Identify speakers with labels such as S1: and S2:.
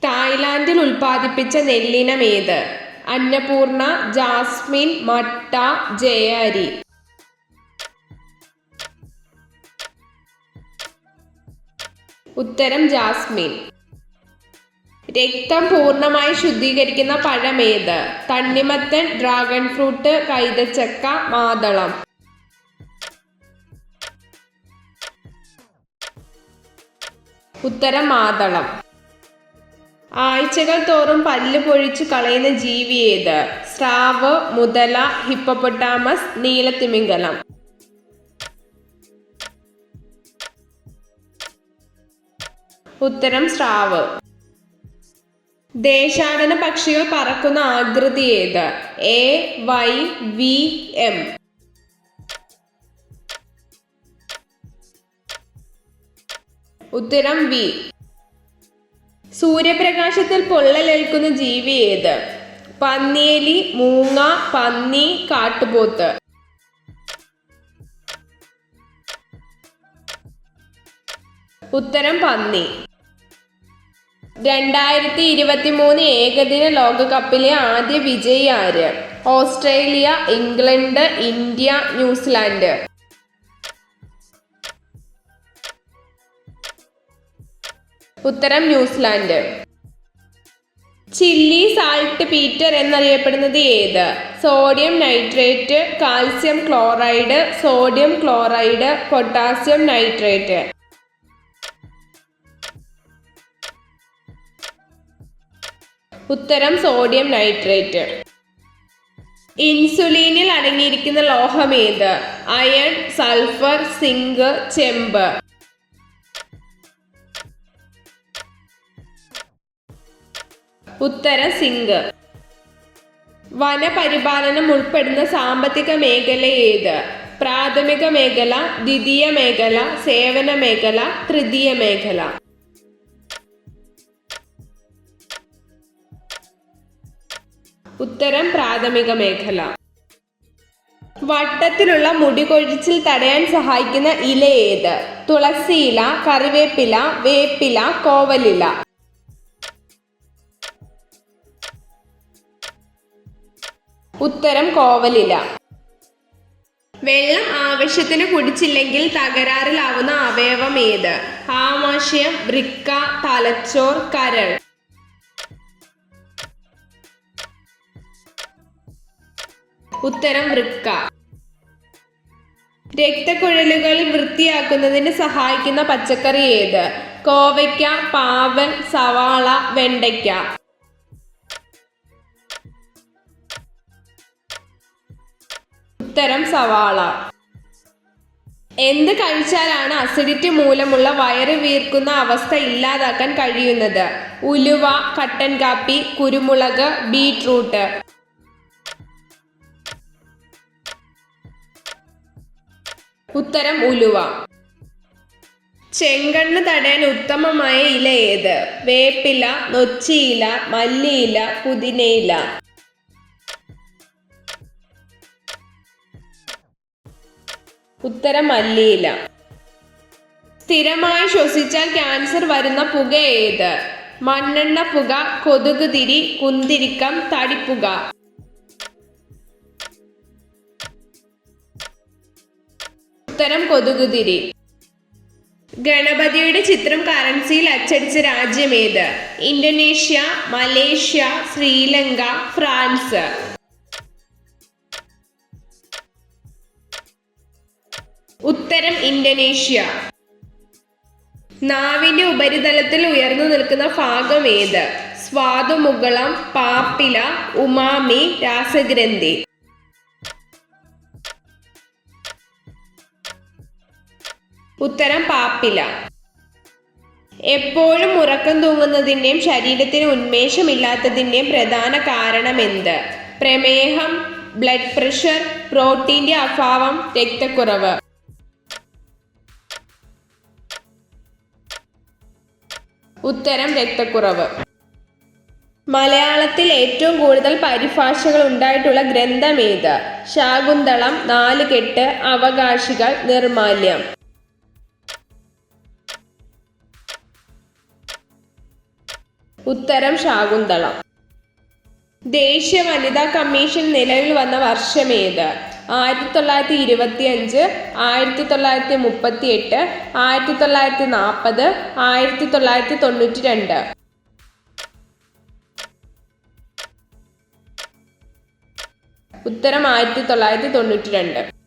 S1: തായ്ലാന്റിൽ ഉൽപ്പാദിപ്പിച്ച നെല്ലിനം ഏത്? അന്നപൂർണ, ജാസ്മിൻ, മട്ട, ജയാരി. ഉത്തരം ജാസ്മിൻ. രക്തം പൂർണ്ണമായി ശുദ്ധീകരിക്കുന്ന പഴം ഏത്? തണ്ണിമത്തൻ, ഡ്രാഗൺ ഫ്രൂട്ട്, കൈതച്ചക്ക, മാതളം. ഉത്തരം മാതളം. ആഴ്ചകൾ തോറും പല്ല് പൊഴിച്ചു കളയുന്ന ജീവി ഏത്? സ്രാവ്, മുതല, ഹിപ്പോപ്പൊട്ടാമസ്, നീലത്തിമിംഗലം. ഉത്തരം സ്രാവ്. ദേശാടന പക്ഷികൾ പറക്കുന്ന ആകൃതി ഏത്? A, Y, V, M. ഉത്തരം വി. സൂര്യപ്രകാശത്തിൽ പൊള്ളലേൽക്കുന്ന ജീവി ഏത്? പന്നിയേലി, മൂങ്ങ, പന്നി, കാട്ടുപോത്ത്. ഉത്തരം പന്നി. 2023 ഏകദിന ലോകകപ്പിലെ ആദ്യ വിജയി ആര്? Australia, England, India, New Zealand. ഉത്തരം ന്യൂസിലാൻഡ്. ചില്ലി സാൾട്ട് പീറ്റർ എന്നറിയപ്പെടുന്നത് ഏത്? Sodium nitrate, calcium chloride, sodium chloride, potassium nitrate. ഉത്തരം സോഡിയം നൈട്രേറ്റ്. ഇൻസുലിനിൽ അടങ്ങിയിരിക്കുന്ന ലോഹം ഏത്? അയൺ, സൾഫർ, സിങ്ക്, ചെമ്പ്. ഉത്തരം സിങ്ക്. വനപരിപാലനം ഉൾപ്പെടുന്ന സാമ്പത്തിക മേഖല ഏത്? പ്രാഥമിക മേഖല, ദ്വിതീയ മേഖല, സേവന മേഖല, തൃതീയ മേഖല. ഉത്തരം പ്രാഥമിക മേഖല. വട്ടത്തിലുള്ള മുടി കൊഴിച്ചിൽ തടയാൻ സഹായിക്കുന്ന ഇല ഏത്? തുളസിയില, കറിവേപ്പില, വേപ്പില, കോവലില. ഉത്തരം കോവലില. വെള്ളം ആവശ്യത്തിന് കുടിച്ചില്ലെങ്കിൽ തകരാറിലാവുന്ന അവയവം ഏത്? ആമാശയം, വൃക്ക, തലച്ചോർ, കരൾ. ഉത്തരം വൃക്ക. രക്തക്കുഴലുകൾ വൃത്തിയാക്കുന്നതിന് സഹായിക്കുന്ന പച്ചക്കറി ഏത്? കോവയ്ക്ക, പാവൽ, സവാള, വെണ്ടയ്ക്ക. ഉത്തരം സവാള. എന്ത് കഴിച്ചാലാണ് അസിഡിറ്റി മൂലമുള്ള വയറ് വീർക്കുന്ന അവസ്ഥ ഇല്ലാതാക്കാൻ കഴിയുന്നത്? ഉലുവ, കട്ടൻ കാപ്പി, കുരുമുളക്, ബീറ്റ്റൂട്ട്. ഉത്തരം ഉലുവ. ചെങ്കണ്ണ് തടയാൻ ഉത്തമമായ ഇല ഏത്? വേപ്പില, നൊച്ചിയില, മല്ലിയില, പുതിനയില. ഉത്തരം മല്ലിയില. സ്ഥിരമായി ശ്വസിച്ചാൽ ക്യാൻസർ വരുന്ന പുക ഏത്? മണ്ണെണ്ണ പുക, കൊതുക് തിരി, കുന്തിരിക്കം, തടിപ്പുക. ഉത്തരം കൊതുക് തിരി. ഗണപതിയുടെ ചിത്രം കറൻസിയിൽ അച്ചടിച്ച രാജ്യം ഏത്? Indonesia, Malaysia, Sri Lanka, France. ഉത്തരം ഇന്തോനേഷ്യ. നാവിന്റെ ഉപരിതലത്തിൽ ഉയർന്നു നിൽക്കുന്ന ഭാഗം ഏത്? സ്വാദുമുകളം, പാപ്പില, ഉമാമി, രാസഗ്രന്ഥി. ഉത്തരം പാപ്പില. എപ്പോഴും ഉറക്കം തൂങ്ങുന്നതിൻ്റെയും ശരീരത്തിന് ഉന്മേഷമില്ലാത്തതിൻ്റെയും പ്രധാന കാരണം എന്ത്? പ്രമേഹം, ബ്ലഡ് പ്രഷർ, പ്രോട്ടീന്റെ അഭാവം, രക്തക്കുറവ്. ഉത്തരം രക്തക്കുറവ്. മലയാളത്തിൽ ഏറ്റവും കൂടുതൽ പരിഭാഷകൾ ഉണ്ടായിട്ടുള്ള ഗ്രന്ഥം ഏത്? ശാകുന്തളം, നാലുകെട്ട്, അവകാശികൾ, നിർമാല്യം. ഉത്തരം ശാകുന്തളം. ദേശീയ വനിതാ കമ്മീഷൻ നിലവിൽ വന്ന വർഷമേത്? 1925, 1938, 1940, 1992. ഉത്തരം 1992.